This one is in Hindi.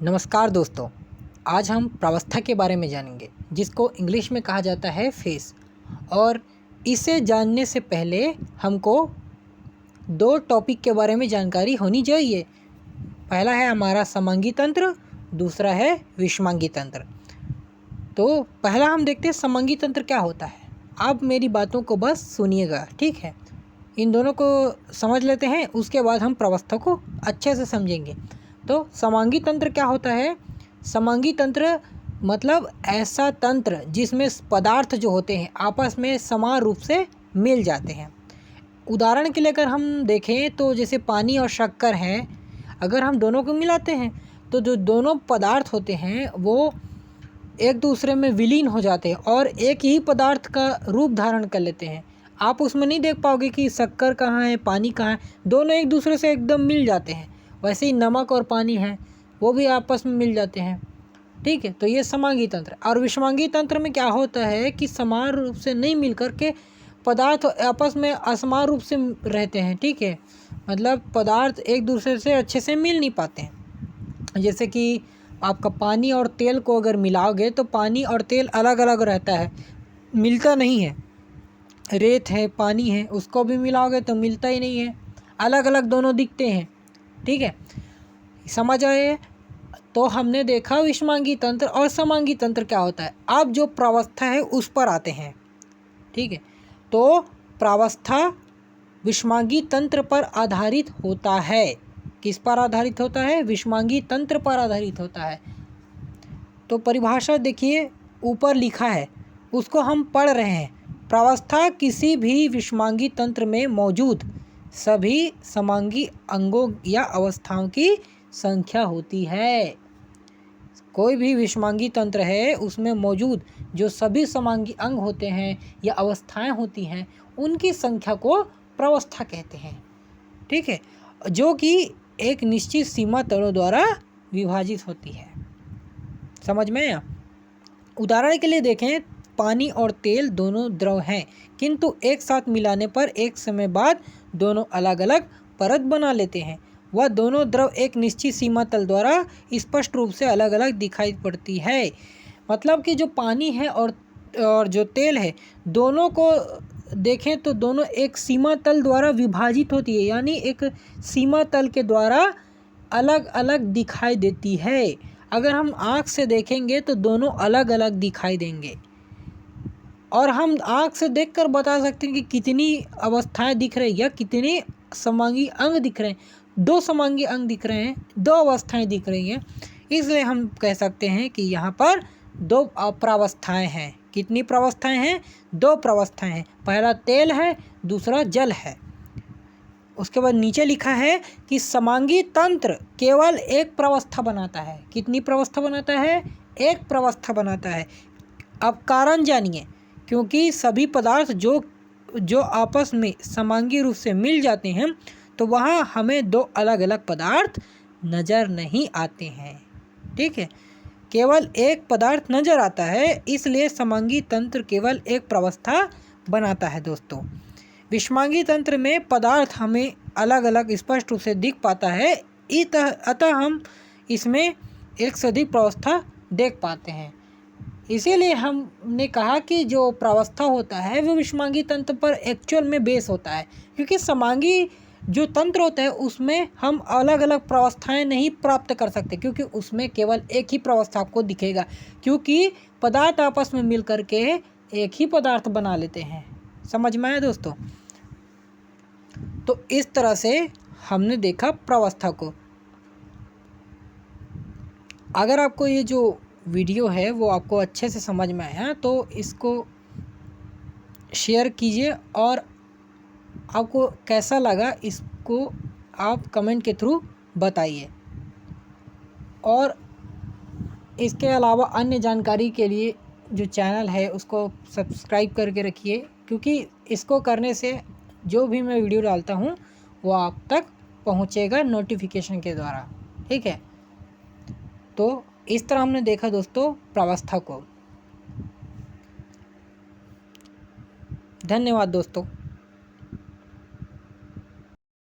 नमस्कार दोस्तों, आज हम प्रावस्था के बारे में जानेंगे जिसको इंग्लिश में कहा जाता है फेस। और इसे जानने से पहले हमको दो टॉपिक के बारे में जानकारी होनी चाहिए। पहला है हमारा समांगी तंत्र, दूसरा है विषमांगी तंत्र। तो पहला हम देखते हैं समांगी तंत्र क्या होता है। आप मेरी बातों को बस सुनिएगा, ठीक है। इन दोनों को समझ लेते हैं, उसके बाद हम प्रावस्था को अच्छे से समझेंगे। तो समांगी तंत्र क्या होता है? समांगी तंत्र मतलब ऐसा तंत्र जिसमें पदार्थ जो होते हैं आपस में समान रूप से मिल जाते हैं। उदाहरण के लिए अगर हम देखें तो जैसे पानी और शक्कर हैं, अगर हम दोनों को मिलाते हैं तो जो दोनों पदार्थ होते हैं वो एक दूसरे में विलीन हो जाते हैं और एक ही पदार्थ का रूप धारण कर लेते हैं। आप उसमें नहीं देख पाओगे कि शक्कर कहाँ है, पानी कहाँ है, दोनों एक दूसरे से एकदम मिल जाते हैं। वैसे ही नमक और पानी है, वो भी आपस में मिल जाते हैं, ठीक है। तो ये समांगी तंत्र। और विषमांगी तंत्र में क्या होता है कि समान रूप से नहीं मिल कर के पदार्थ आपस में असमान रूप से रहते हैं, ठीक है। मतलब पदार्थ एक दूसरे से अच्छे से मिल नहीं पाते हैं। जैसे कि आपका पानी और तेल को अगर मिलाओगे तो पानी और तेल अलग अलग रहता है, मिलता नहीं है। रेत है, पानी है, उसको भी मिलाओगे तो मिलता ही नहीं है, अलग अलग दोनों दिखते हैं, ठीक है। समझ आए? तो हमने देखा विषमांगी तंत्र और समांगी तंत्र क्या होता है। अब जो प्रावस्था है उस पर आते हैं, ठीक है। तो प्रावस्था विषमांगी तंत्र पर आधारित होता है। किस पर आधारित होता है? विषमांगी तंत्र पर आधारित होता है। तो परिभाषा देखिए, ऊपर लिखा है, उसको हम पढ़ रहे हैं। प्रावस्था किसी भी विषमांगी तंत्र में मौजूद सभी समांगी अंगों या अवस्थाओं की संख्या होती है। कोई भी विषमांगी तंत्र है उसमें मौजूद जो सभी समांगी अंग होते हैं या अवस्थाएं होती हैं, उनकी संख्या को प्रावस्था कहते हैं, ठीक है, जो कि एक निश्चित सीमा तलों द्वारा विभाजित होती है। समझ में आया? उदाहरण के लिए देखें, पानी और तेल दोनों द्रव हैं, किंतु एक साथ मिलाने पर एक समय बाद दोनों अलग अलग परत बना लेते हैं। वह दोनों द्रव एक निश्चित सीमा तल द्वारा स्पष्ट रूप से अलग अलग दिखाई पड़ती है। मतलब कि जो पानी है और जो तेल है, दोनों को देखें तो दोनों एक सीमा तल द्वारा विभाजित होती है, यानी एक सीमा तल के द्वारा अलग अलग दिखाई देती है। अगर हम आँख से देखेंगे तो दोनों अलग अलग दिखाई देंगे, और हम आँख से देखकर बता सकते हैं कि कितनी अवस्थाएं दिख रही है या कितने समांगी अंग दिख रहे हैं। 2 समांगी अंग दिख रहे हैं, 2 अवस्थाएं दिख रही हैं, इसलिए हम कह सकते हैं कि यहाँ पर 2 प्रावस्थाएं हैं। कितनी प्रावस्थाएं हैं? 2 प्रावस्थाएं हैं। पहला तेल है, दूसरा जल है। उसके बाद नीचे लिखा है कि समांगी तंत्र केवल एक प्रावस्था बनाता है। कितनी प्रावस्था बनाता है? एक प्रावस्था बनाता है। अब कारण जानिए, क्योंकि सभी पदार्थ जो आपस में समांगी रूप से मिल जाते हैं तो वहाँ हमें 2 अलग अलग पदार्थ नज़र नहीं आते हैं, ठीक है। केवल एक पदार्थ नज़र आता है, इसलिए समांगी तंत्र केवल एक प्रावस्था बनाता है दोस्तों। विषमांगी तंत्र में पदार्थ हमें अलग अलग स्पष्ट रूप से दिख पाता है, अतः हम इसमें एक से अधिक प्रावस्था देख पाते हैं। इसीलिए हमने कहा कि जो प्रावस्था होता है वो विषमांगी तंत्र पर एक्चुअल में बेस होता है, क्योंकि समांगी जो तंत्र होता है उसमें हम अलग अलग प्रावस्थाएं नहीं प्राप्त कर सकते, क्योंकि उसमें केवल एक ही प्रावस्था आपको दिखेगा, क्योंकि पदार्थ आपस में मिल करके एक ही पदार्थ बना लेते हैं। समझ में आया दोस्तों? तो इस तरह से हमने देखा प्रावस्था को। अगर आपको ये जो वीडियो है वो आपको अच्छे से समझ में आया तो इसको शेयर कीजिए, और आपको कैसा लगा इसको आप कमेंट के थ्रू बताइए। और इसके अलावा अन्य जानकारी के लिए जो चैनल है उसको सब्सक्राइब करके रखिए, क्योंकि इसको करने से जो भी मैं वीडियो डालता हूँ वो आप तक पहुँचेगा नोटिफिकेशन के द्वारा, ठीक है। तो इस तरह हमने देखा दोस्तों प्रावस्था को। धन्यवाद दोस्तों।